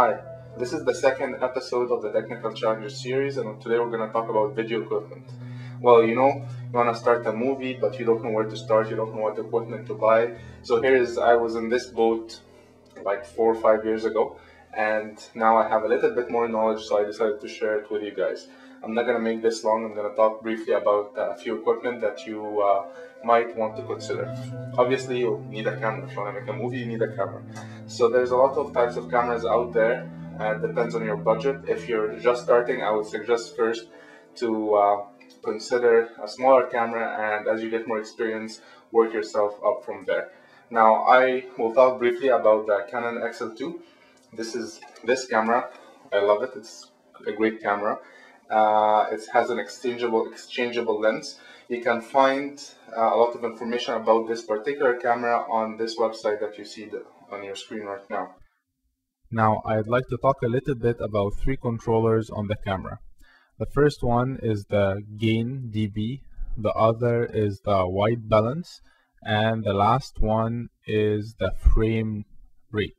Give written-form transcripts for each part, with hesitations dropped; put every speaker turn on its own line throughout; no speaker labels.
Hi, this is the second episode of the Technical Challenger series, and today we're going to talk about video equipment. Well, you want to start a movie, but you don't know where to start, you don't know what equipment to buy. So I was in this boat like 4 or 5 years ago, and now I have a little bit more knowledge, so I decided to share it with you guys. I'm not going to make this long. I'm going to talk briefly about a few equipment that you might want to consider. Obviously, you need a camera. If you want to make a movie, you need a camera. So there's a lot of types of cameras out there. Depends on your budget. If you're just starting, I would suggest first to consider a smaller camera, and as you get more experience, work yourself up from there. Now, I will talk briefly about the Canon XL2. This camera. I love it. It's a great camera. It has an exchangeable lens. You can find a lot of information about this particular camera on this website that you see on your screen right now.
Now, I'd like to talk a little bit about three controllers on the camera. The first one is the gain dB, the other is the white balance, and the last one is the frame rate.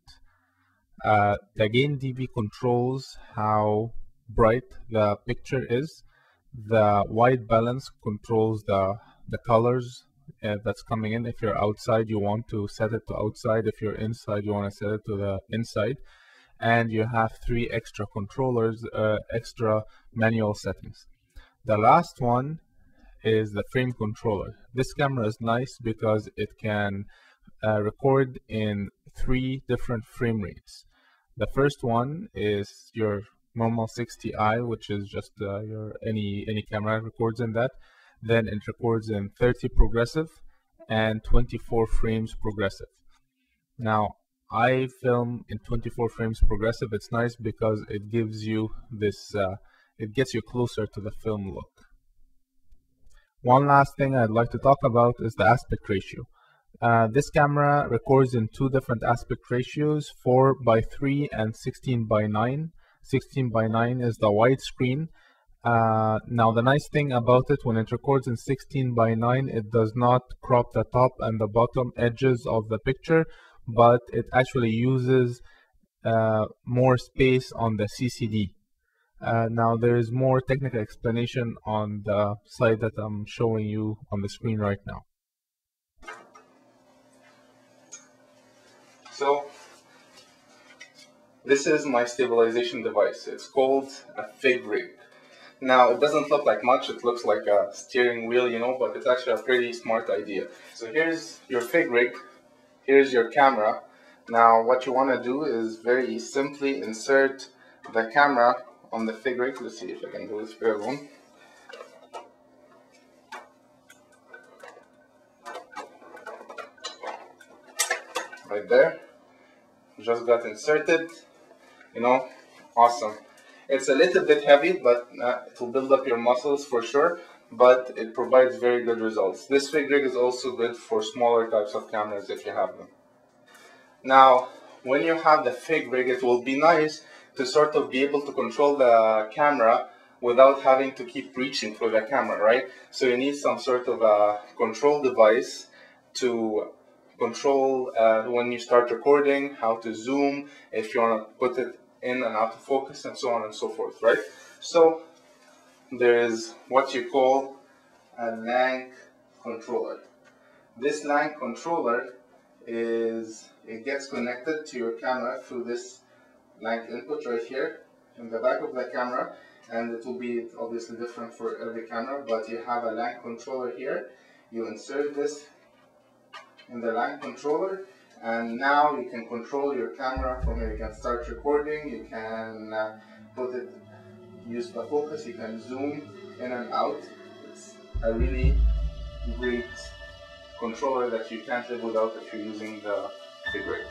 The gain dB controls how bright the picture is. The white balance controls the colors that's coming in. If you're outside, you want to set it to outside. If you're inside, you want to set it to the inside. And you have three extra controllers, extra manual settings. The last one is the frame controller. This camera is nice because it can record in 3 different frame rates. The first one is your normal 60i, which is just your any camera records in that. Then it records in 30 progressive and 24 frames progressive. Now, I film in 24 frames progressive. It's nice because it gives you this, it gets you closer to the film look. One last thing I'd like to talk about is the aspect ratio. This camera records in 2 different aspect ratios, 4:3 and 16:9. 16:9 is the widescreen. Now the nice thing about it, when it records in 16:9, it does not crop the top and the bottom edges of the picture, but it actually uses more space on the CCD. Now there is more technical explanation on the slide that I'm showing you on the screen right now.
So this is my stabilization device. It's called a fig rig. Now, it doesn't look like much. It looks like a steering wheel, but it's actually a pretty smart idea. So here's your fig rig. Here's your camera. Now, what you want to do is very simply insert the camera on the fig rig. Let's see if I can do this for everyone. Right there. Just got inserted. Awesome. It's a little bit heavy, but it will build up your muscles for sure, but it provides very good results. This fig rig is also good for smaller types of cameras if you have them. Now, when you have the fig rig, it will be nice to sort of be able to control the camera without having to keep reaching for the camera, right? So you need some sort of a control device to control when you start recording, how to zoom, if you want to put it in and out of focus, and so on and so forth, right? So there is what you call a LANC controller. This LANC controller it gets connected to your camera through this LANC input right here in the back of the camera, and it will be obviously different for every camera, but you have a LANC controller here. You insert this in the LANC controller, and now you can control your camera from here. You can start recording, you can use the focus, you can zoom in and out. It's a really great controller that you can't live without if you're using the fig rig.